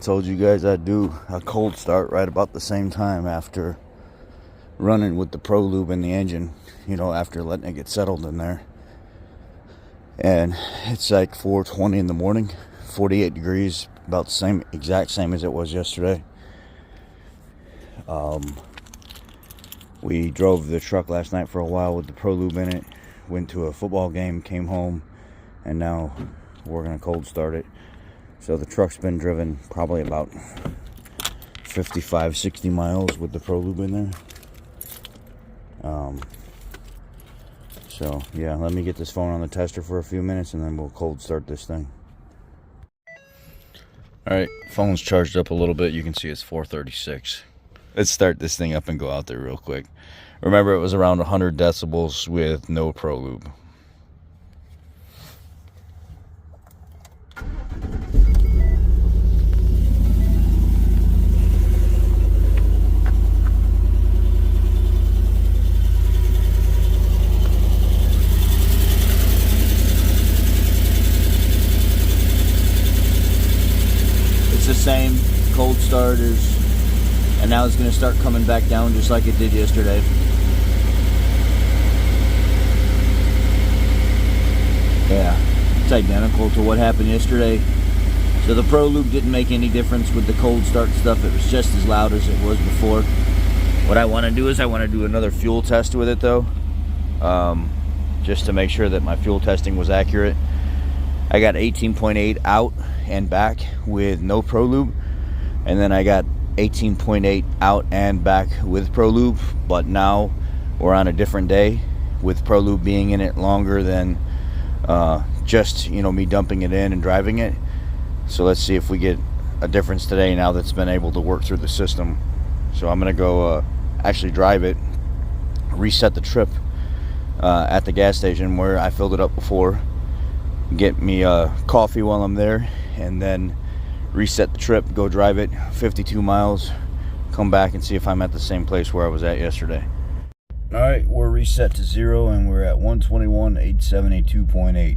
told you guys I'd do a cold start right about the same time after running with the Pro Lube in the engine, you know, after letting it get settled in there. And it's like 4:20 in the morning, 48 degrees, about the same, exact same as it was yesterday. We drove the truck last night for a while with the Pro Lube in it, went to a football game, came home, and now we're gonna cold start it. So the truck's been driven probably about 55, 60 miles with the Pro Lube in there. So yeah, let me get this phone on the tester for a few minutes and then we'll cold start this thing. Alright, phone's charged up a little bit. You can see it's 436. Let's start this thing up and go out there real quick. Remember, it was around 100 decibels with no Pro Lube. It's the same cold starters. And now it's going to start coming back down just like it did yesterday. Yeah, it's identical to what happened yesterday. So the Pro Lube didn't make any difference with the cold start stuff. It was just as loud as it was before. What I want to do is I want to do another fuel test with it though. Just to make sure that my fuel testing was accurate. I got 18.8 out and back with no Pro Lube. And then I got 18.8 out and back with Pro Lube, but now we're on a different day with Pro Lube being in it longer than just, you know, me dumping it in and driving it. So let's see if we get a difference today now that's been able to work through the system. So I'm gonna go actually drive it, reset the trip at the gas station where I filled it up before, get me coffee while I'm there, and then reset the trip, go drive it 52 miles, come back and see if I'm at the same place where I was at yesterday. All right, we're reset to 0 and we're at 121,872.8.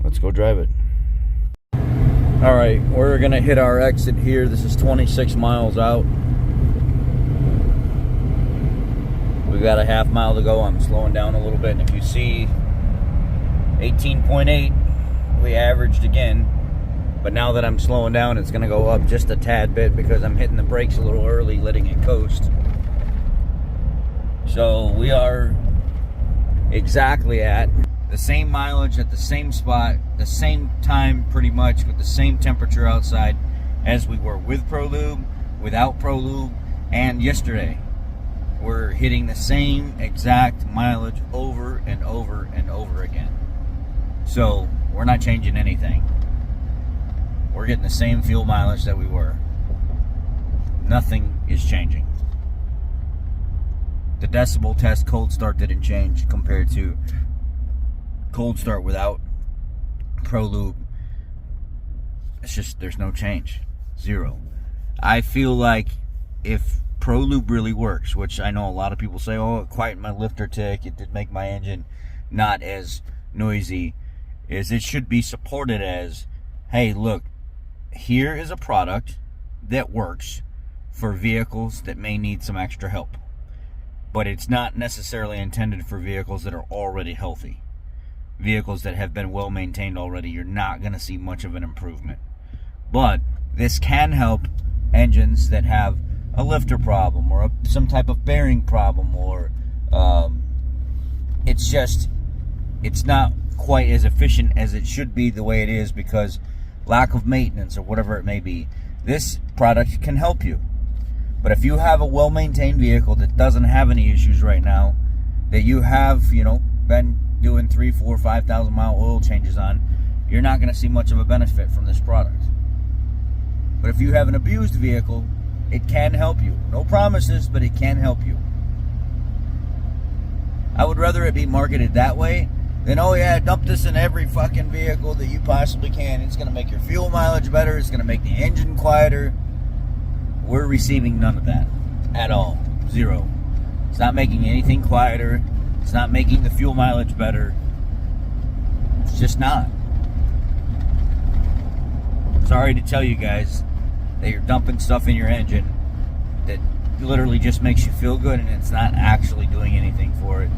Let's go drive it. All right, we're gonna hit our exit here. This is 26 miles out. We got a half mile to go. I'm slowing down a little bit, and if you see 18.8, we averaged again. But now that I'm slowing down, it's going to go up just a tad bit because I'm hitting the brakes a little early, letting it coast. So we are exactly at the same mileage at the same spot, the same time pretty much, with the same temperature outside as we were with Pro Lube, without Pro Lube, and yesterday. We're hitting the same exact mileage over and over and over again. So we're not changing anything. We're getting the same fuel mileage that we were. Nothing is changing. The decibel test cold start didn't change compared to cold start without Pro Lube. It's just, there's no change. 0. I feel like if Pro Lube really works, which I know a lot of people say, oh, it quieted my lifter tick, it did make my engine not as noisy, is it should be supported as, hey, look, here is a product that works for vehicles that may need some extra help. But it's not necessarily intended for vehicles that are already healthy. Vehicles that have been well maintained already, you're not going to see much of an improvement. But this can help engines that have a lifter problem or some type of bearing problem, or it's not quite as efficient as it should be the way it is because lack of maintenance or whatever it may be. This product can help you. But if you have a well-maintained vehicle that doesn't have any issues right now, that you have, you know, been doing 3, 4, 5,000 mile oil changes on, you're not going to see much of a benefit from this product. But if you have an abused vehicle, it can help you. No promises, but it can help you. I would rather it be marketed that way than, oh yeah, dump this in every fucking vehicle that you possibly can. It's going to make your fuel mileage better. It's going to make the engine quieter. We're receiving none of that at all. 0. It's not making anything quieter. It's not making the fuel mileage better. It's just not. Sorry to tell you guys, that you're dumping stuff in your engine that literally just makes you feel good, and it's not actually doing anything for it.